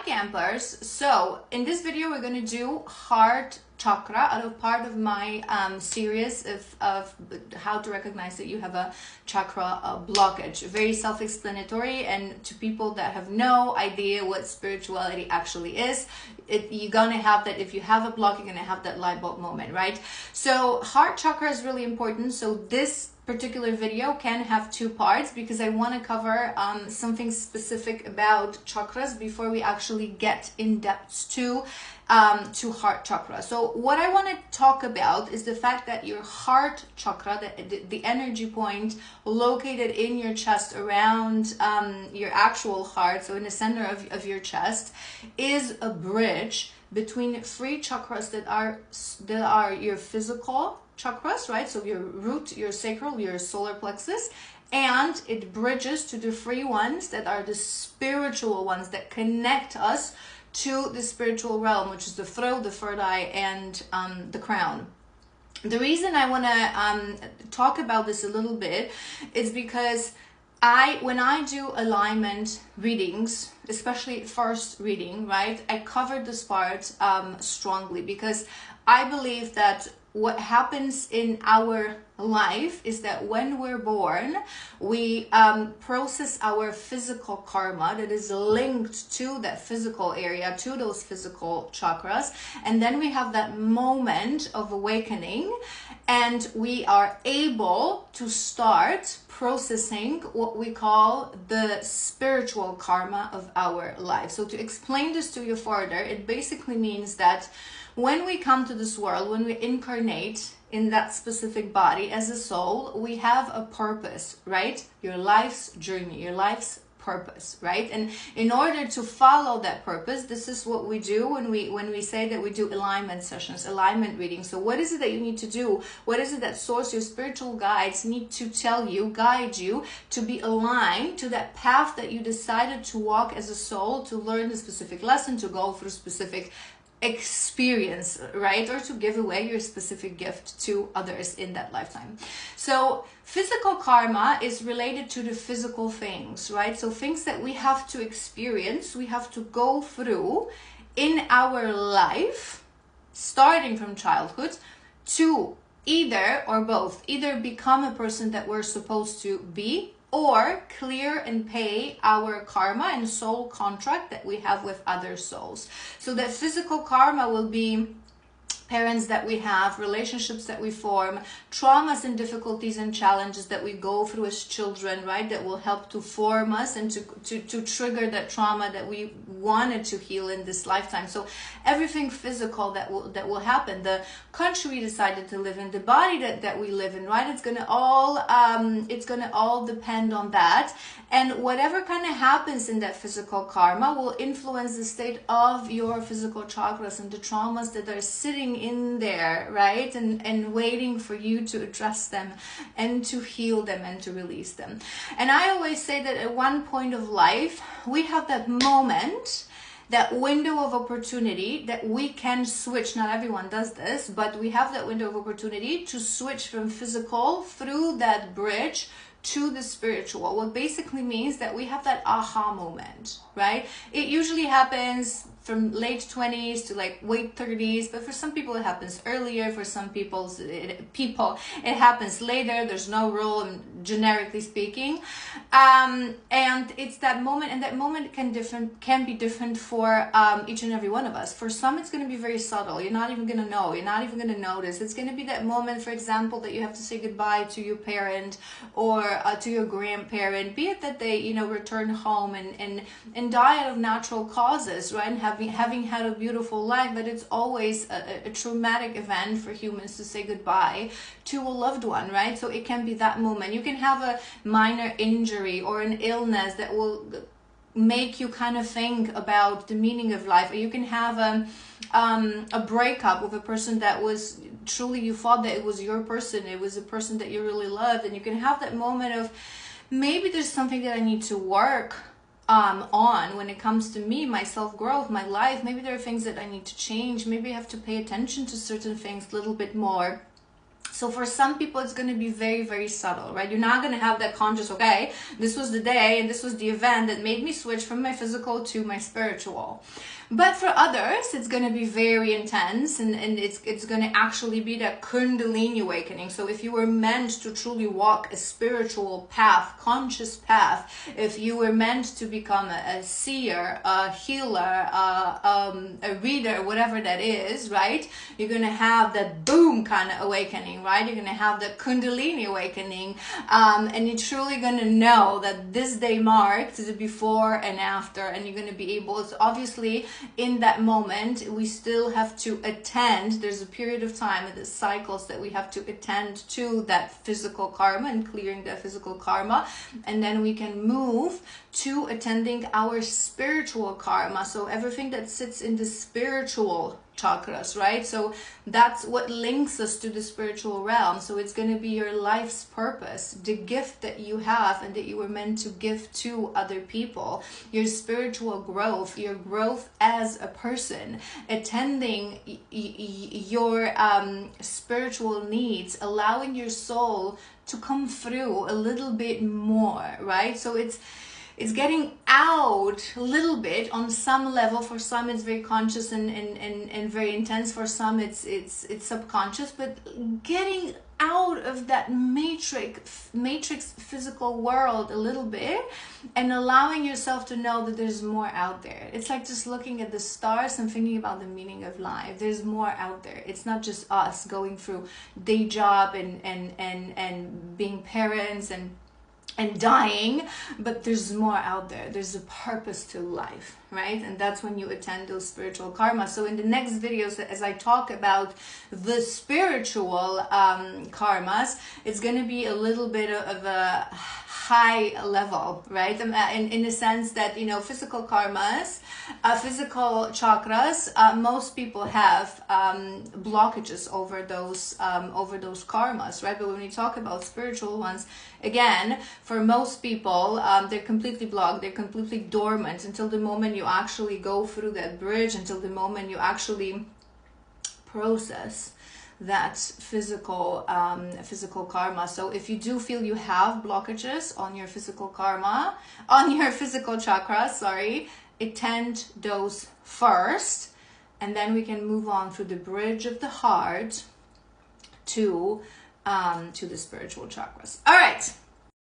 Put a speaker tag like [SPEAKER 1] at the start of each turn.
[SPEAKER 1] campers, so in this video we're going to do heart chakra out of part of my series of how to recognize that you have a chakra blockage. Very self-explanatory, and to people that have no idea what spirituality actually is, you're gonna have that. If you have a block, you're gonna have that light bulb moment, right? So heart chakra is really important. So this particular video can have two parts because I want to cover something specific about chakras before we actually get in depth to heart chakra. So what I want to talk about is the fact that your heart chakra, the energy point located in your chest around your actual heart, so in the center of your chest, is a bridge between three chakras that are your physical chakras, right? So your root, your sacral, your solar plexus, and it bridges to the three ones that are the spiritual ones that connect us to the spiritual realm, which is the throat, the third eye, and the crown. The reason I want to talk about this a little bit is because when I do alignment readings, especially first reading, right, I covered this part strongly because I believe that what happens in our life is that when we're born, we process our physical karma that is linked to that physical area, to those physical chakras, and then we have that moment of awakening, and we are able to start processing what we call the spiritual karma of our life. So to explain this to you further, it basically means that when we come to this world, when we incarnate in that specific body as a soul, we have a purpose, right? Your life's journey, your life's purpose, right? And in order to follow that purpose, this is what we do when we say that we do alignment sessions, alignment readings. So what is it that you need to do? What is it that source, your spiritual guides need to tell you, guide you to be aligned to that path that you decided to walk as a soul, to learn a specific lesson, to go through specific experience, right? Or to give away your specific gift to others in that lifetime. So physical karma is related to the physical things, right? So things that we have to experience, we have to go through in our life, starting from childhood, to either or both, either become a person that we're supposed to be, or clear and pay our karma and soul contract that we have with other souls. So that physical karma will be parents that we have, relationships that we form, traumas and difficulties and challenges that we go through as children, right? That will help to form us and to trigger that trauma that we wanted to heal in this lifetime. So everything physical that will happen, the country we decided to live in, the body that we live in, right? It's gonna all depend on that. And whatever kind of happens in that physical karma will influence the state of your physical chakras and the traumas that are sitting in there, right? And waiting for you to address them and to heal them and to release them. And I always say that at one point of life, we have that moment, that window of opportunity that we can switch. Not everyone does this, but we have that window of opportunity to switch from physical through that bridge to the spiritual. What basically means that we have that aha moment, right? It usually happens from late 20s to like late 30s, but for some people it happens earlier, for some people it happens later. There's no rule, generically speaking, and it's that moment, and that moment can be different for each and every one of us. For some, it's going to be very subtle. You're not even going to know. You're not even going to notice. It's going to be that moment, for example, that you have to say goodbye to your parent or to your grandparent, be it that they return home and die out of natural causes, right? And having had a beautiful life, but it's always a traumatic event for humans to say goodbye to a loved one, right? So it can be that moment. You can have a minor injury or an illness that will make you kind of think about the meaning of life, or you can have a breakup with a person that was truly, you thought that it was your person, it was a person that you really loved, and you can have that moment of, maybe there's something that I need to work on when it comes to me, my self-growth, my life. Maybe there are things that I need to change. Maybe I have to pay attention to certain things a little bit more. So for some people, it's going to be very, very subtle, right? You're not going to have that conscious, okay, this was the day and this was the event that made me switch from my physical to my spiritual. But for others, it's going to be very intense, and it's going to actually be that Kundalini awakening. So if you were meant to truly walk a spiritual path, conscious path, if you were meant to become a seer, a healer, a reader, whatever that is, right? You're going to have that boom kind of awakening, right? You're going to have the Kundalini awakening, and you're truly going to know that this day marked the before and after, and you're going to be able to, obviously, in that moment, we still have to attend. There's a period of time in the cycles that we have to attend to that physical karma and clearing that physical karma, and then we can move to attending our spiritual karma. So everything that sits in the spiritual chakras, right? So that's what links us to the spiritual realm. So it's going to be your life's purpose, the gift that you have and that you were meant to give to other people, your spiritual growth, your growth as a person, attending your spiritual needs, allowing your soul to come through a little bit more, right? So it's getting out a little bit on some level. For some it's very conscious and very intense. For some it's subconscious, but getting out of that matrix physical world a little bit and allowing yourself to know that there's more out there. It's like just looking at the stars and thinking about the meaning of life. There's more out there. It's not just us going through day job and being parents and dying, but there's more out there. There's a purpose to life, right? And that's when you attend those spiritual karma. So in the next videos, as I talk about the spiritual karmas, it's going to be a little bit of a high level, right? In the sense that, you know, physical karmas, physical chakras, most people have blockages over those karmas, right? But when we talk about spiritual ones, again, for most people, they're completely blocked, they're completely dormant until the moment you actually go through that bridge, until the moment you actually process that physical karma. So if you do feel you have blockages on your physical karma, on your physical chakra, attend those first, and then we can move on through the bridge of the heart to the spiritual chakras. All right.